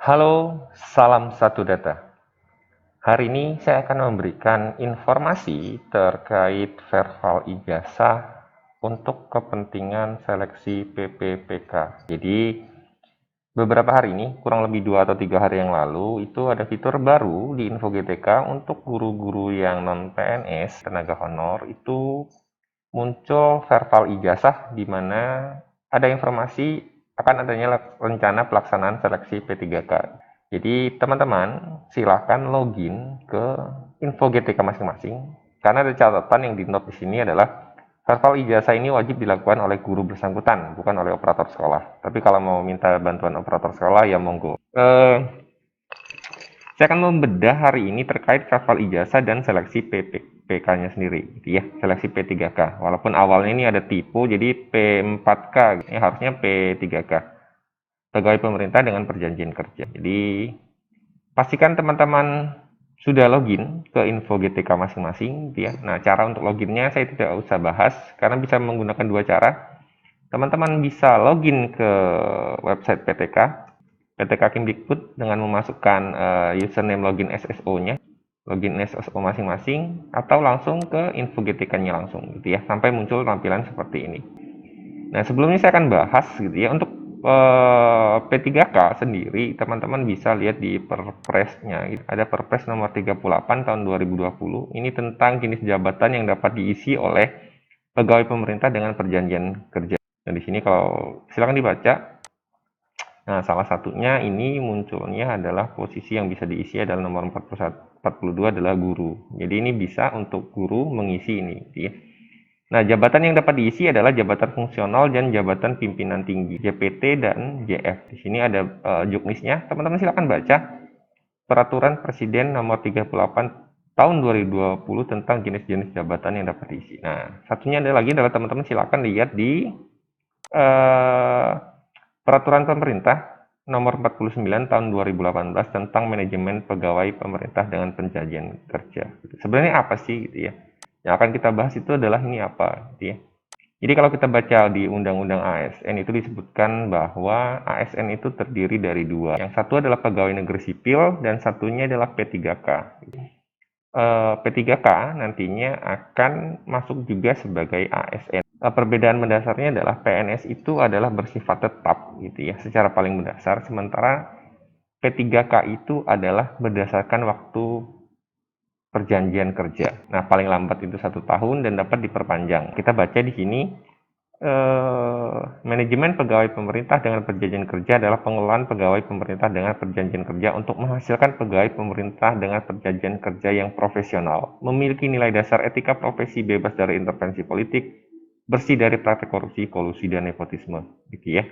Halo, salam satu data. Hari ini saya akan memberikan informasi terkait verval ijazah untuk kepentingan seleksi PPPK. Jadi, beberapa hari ini, kurang lebih 2 atau 3 hari yang lalu, itu ada fitur baru di Info GTK untuk guru-guru yang non-PNS, tenaga honor, itu muncul verval ijazah di mana ada informasi akan adanya rencana pelaksanaan seleksi P3K. Jadi teman-teman silakan login ke info GTK masing-masing karena ada catatan yang di-note di sini adalah verval ijazah ini wajib dilakukan oleh guru bersangkutan, bukan oleh operator sekolah. Tapi kalau mau minta bantuan operator sekolah ya monggo. Saya akan membedah hari ini terkait verval ijazah dan seleksi PPK-nya sendiri, gitu ya, seleksi P3K. Walaupun awalnya ini ada tipu, jadi P4K, ya harusnya P3K. Pegawai pemerintah dengan perjanjian kerja. Jadi, pastikan teman-teman sudah login ke info GTK masing-masing, gitu ya. Nah, cara untuk loginnya saya tidak usah bahas, karena bisa menggunakan dua cara. Teman-teman bisa login ke website PTK Kemdikbud dengan memasukkan username login SSO-nya, login SSO masing-masing, atau langsung ke info GTK-nya langsung, gitu ya, sampai muncul tampilan seperti ini. Nah, sebelumnya saya akan bahas, gitu ya, untuk P3K sendiri, teman-teman bisa lihat di Perpres-nya. Ada Perpres nomor 38 tahun 2020. Ini tentang jenis jabatan yang dapat diisi oleh pegawai pemerintah dengan perjanjian kerja. Nah, di sini kalau silakan dibaca. Nah, salah satunya ini munculnya adalah posisi yang bisa diisi adalah nomor 42 adalah guru. Jadi ini bisa untuk guru mengisi ini. Ya. Nah, jabatan yang dapat diisi adalah jabatan fungsional dan jabatan pimpinan tinggi, JPT dan JF. Di sini ada juknisnya. Teman-teman silakan baca Peraturan Presiden nomor 38 tahun 2020 tentang jenis-jenis jabatan yang dapat diisi. Nah, satunya ada lagi adalah teman-teman silakan lihat di Peraturan Pemerintah Nomor 49 Tahun 2018 tentang Manajemen Pegawai Pemerintah dengan Perjanjian Kerja. Sebenarnya apa sih gitu ya? Yang akan kita bahas itu adalah ini apa gitu ya. Jadi kalau kita baca di Undang-Undang ASN itu disebutkan bahwa ASN itu terdiri dari dua. Yang satu adalah pegawai negeri sipil dan satunya adalah P3K. P3K nantinya akan masuk juga sebagai ASN. Perbedaan mendasarnya adalah PNS itu adalah bersifat tetap gitu ya, secara paling mendasar, sementara P3K itu adalah berdasarkan waktu perjanjian kerja. Nah, paling lambat itu 1 tahun dan dapat diperpanjang. Kita baca di sini, manajemen pegawai pemerintah dengan perjanjian kerja adalah pengelolaan pegawai pemerintah dengan perjanjian kerja untuk menghasilkan pegawai pemerintah dengan perjanjian kerja yang profesional, memiliki nilai dasar etika profesi bebas dari intervensi politik, bersih dari praktek korupsi, kolusi, dan nepotisme, gitu ya.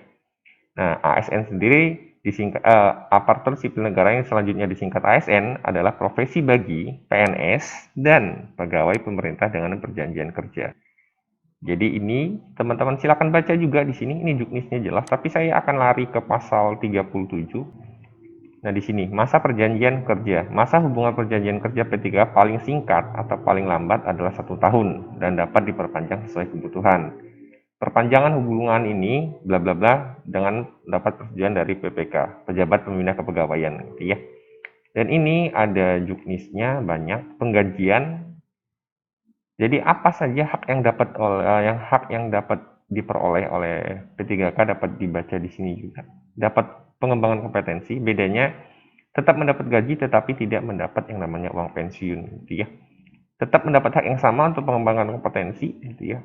Nah, ASN sendiri disingkat aparatur sipil negara yang selanjutnya disingkat ASN adalah profesi bagi PNS dan pegawai pemerintah dengan perjanjian kerja. Jadi ini teman-teman silakan baca juga di sini, ini juknisnya jelas, tapi saya akan lari ke pasal 37. Nah, di sini masa perjanjian kerja. Masa hubungan perjanjian kerja P3 paling singkat atau paling lambat adalah 1 tahun dan dapat diperpanjang sesuai kebutuhan. Perpanjangan hubungan ini bla bla bla dengan dapat persetujuan dari PPK, pejabat pembina kepegawaian, gitu ya. Dan ini ada juknisnya banyak, penggajian. Jadi apa saja hak yang dapat diperoleh oleh P3K dapat dibaca di sini juga. Dapat pengembangan kompetensi, bedanya tetap mendapat gaji tetapi tidak mendapat yang namanya uang pensiun, gitu ya. Tetap mendapat hak yang sama untuk pengembangan kompetensi, gitu ya.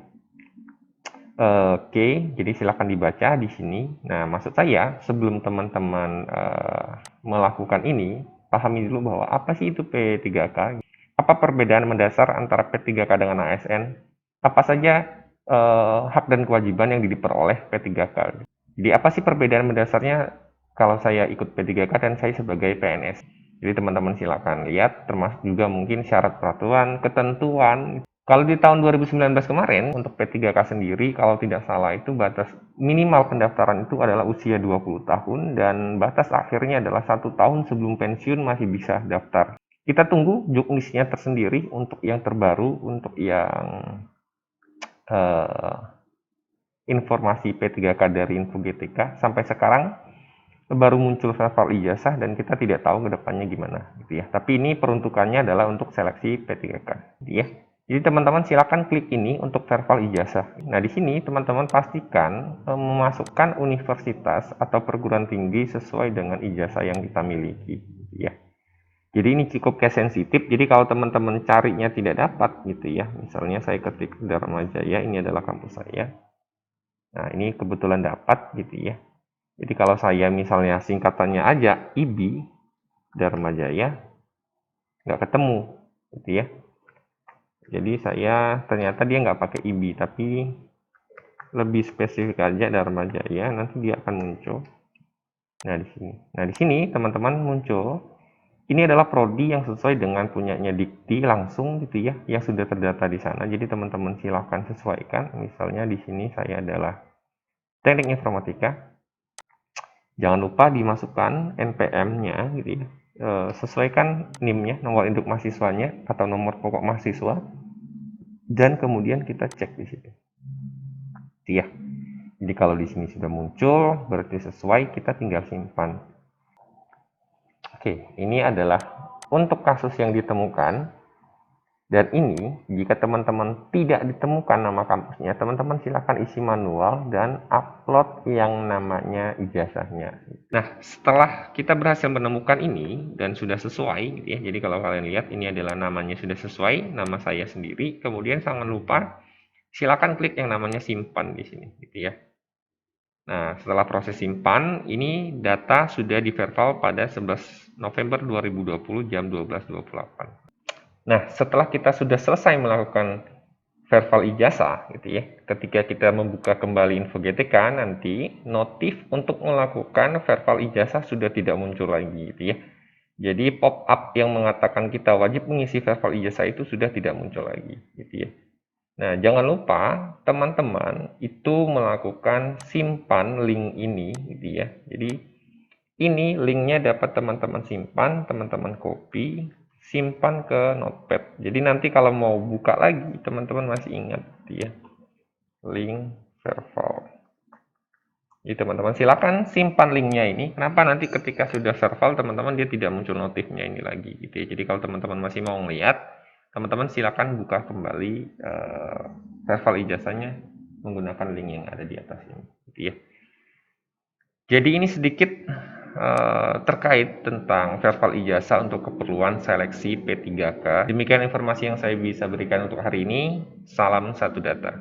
Oke, jadi silakan dibaca di sini. Nah, maksud saya sebelum teman-teman melakukan ini, pahami dulu bahwa apa sih itu P3K? Apa perbedaan mendasar antara P3K dengan ASN? Apa saja hak dan kewajiban yang diperoleh P3K? Jadi apa sih perbedaan mendasarnya kalau saya ikut P3K dan saya sebagai PNS? Jadi teman-teman silakan lihat, termasuk juga mungkin syarat peraturan, ketentuan. Kalau di tahun 2019 kemarin, untuk P3K sendiri, kalau tidak salah itu batas minimal pendaftaran itu adalah usia 20 tahun, dan batas akhirnya adalah 1 tahun sebelum pensiun masih bisa daftar. Kita tunggu juknisnya tersendiri untuk yang terbaru, untuk yang informasi P3K dari Info GTK. Sampai sekarang, baru muncul verbal ijazah dan kita tidak tahu ke depannya gimana gitu ya. Tapi ini peruntukannya adalah untuk seleksi P3K gitu ya. Jadi teman-teman silakan klik ini untuk verbal ijazah. Nah, di sini teman-teman pastikan memasukkan universitas atau perguruan tinggi sesuai dengan ijazah yang kita miliki gitu ya. Jadi ini cukup case sensitif. Jadi kalau teman-teman carinya tidak dapat gitu ya. Misalnya saya ketik Dharma Jaya, ini adalah kampus saya. Nah, ini kebetulan dapat gitu ya. Jadi kalau saya misalnya singkatannya aja IBI Dharma Jaya, nggak ketemu gitu ya. Jadi saya ternyata dia nggak pakai IBI, tapi lebih spesifik aja Dharma Jaya, nanti dia akan muncul. Nah di sini teman-teman muncul. Ini adalah prodi yang sesuai dengan punyanya Dikti langsung gitu ya, yang sudah terdata di sana. Jadi teman-teman silakan sesuaikan. Misalnya di sini saya adalah Teknik Informatika. Jangan lupa dimasukkan NPM-nya gitu ya. Sesuaikan NIM-nya, nomor induk mahasiswanya atau nomor pokok mahasiswa, dan kemudian kita cek di situ. Ya. Jadi kalau di sini sudah muncul, berarti sesuai, kita tinggal simpan. Oke, ini adalah untuk kasus yang ditemukan. Dan ini, jika teman-teman tidak ditemukan nama kampusnya, teman-teman silakan isi manual dan upload yang namanya ijazahnya. Nah, setelah kita berhasil menemukan ini dan sudah sesuai, gitu ya. Jadi kalau kalian lihat, ini adalah namanya sudah sesuai, nama saya sendiri. Kemudian jangan lupa silakan klik yang namanya simpan di sini, gitu ya. Nah, setelah proses simpan, ini data sudah di-verbal pada 11 November 2020 jam 12.28. Nah, setelah kita sudah selesai melakukan verbal ijazah, gitu ya, ketika kita membuka kembali info GTK, nanti notif untuk melakukan verbal ijazah sudah tidak muncul lagi, gitu ya. Jadi pop-up yang mengatakan kita wajib mengisi verbal ijazah itu sudah tidak muncul lagi, gitu ya. Nah, jangan lupa teman-teman itu melakukan simpan link ini gitu ya. Jadi ini linknya dapat teman-teman simpan, teman-teman copy, simpan ke notepad. Jadi nanti kalau mau buka lagi, teman-teman masih ingat gitu ya. Link verbal. Jadi teman-teman silakan simpan linknya ini. Kenapa nanti ketika sudah verbal teman-teman dia tidak muncul notifnya ini lagi gitu ya. Jadi kalau teman-teman masih mau melihat, teman-teman silakan buka kembali verbal ijazahnya menggunakan link yang ada di atas ini gitu ya. Jadi ini sedikit terkait tentang verbal ijazah untuk keperluan seleksi P3K. Demikian informasi yang saya bisa berikan untuk hari ini. Salam satu data.